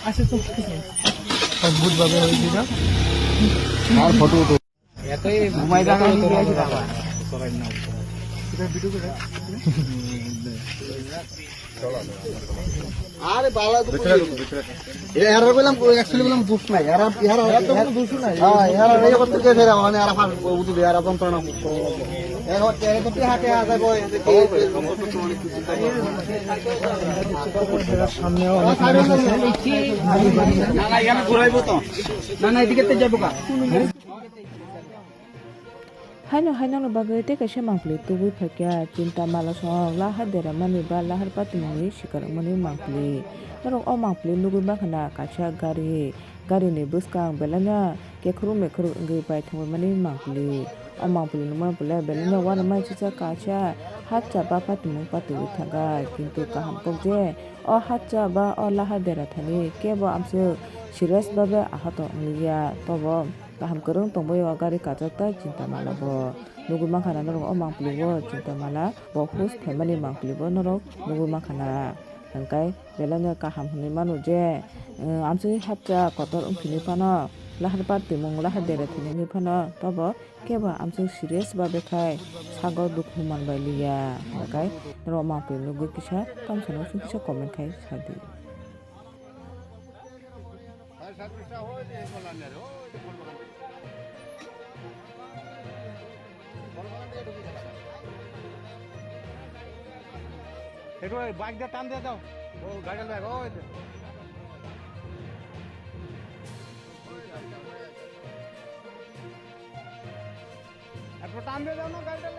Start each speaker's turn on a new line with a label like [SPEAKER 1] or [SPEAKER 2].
[SPEAKER 1] আচ্ছা তো অদ্ভুত ভাবে হয়েছিল আর ফটো তো এতই ঘুমাই থাকা সবাই না এটা ভিডিও করে আরে বালা তো এরা বললাম অ্যাকচুয়ালি বললাম দুষ নাই এরা তো কোনো দুষ নাই হ্যাঁ এরা এই করতে গেছে মানে এরা ফাল বুঝু দেয়া এরা যন্ত্রণা করতে এরা হচ্ছে এরা তো হাতে হাতে বয় সামনে অনেক মানুষ আছে না না এখানে ঘুরাইবো তো না না এদিকে তে যাবো কা
[SPEAKER 2] Hanya hanya no bagay kaisa mangpli tuwi phakya cinta mala song lahar dera mani ba lahar patmuni shikar mani mangpli narok o mangpli nugui bakhana kaisa gari ni buskang belanya kekhru mekhru ngai pai thangoi mani mangpli o mangpli numa bole belanya wana mai chicha kaisa hatcha ba patmung patui thaga kintu kaham kokje o hatcha ba o lahar dera thani kebo amse serious babe ahato ngliya tobo kaham kerung tongboyo gari kajakta cinta mala bo nugu makhana norok o mangpli bo cinta mala bo hus themani mangpli bo norok nugu makhana hangkai belanya kaham huni manu je amsi hatcha kotor ungkini pano lahar parti mung lahar dere thini pano tobo keba amsi serious babe khai sago dukhu manbai liya hangkai norok mangpli nugu kisa kamsano kisa comment khai sadi
[SPEAKER 1] একটু bike দিয়ে টান দিয়ে দাও ও গাড়ির bag ও একটু টান দিয়ে দাও না গাড়িটা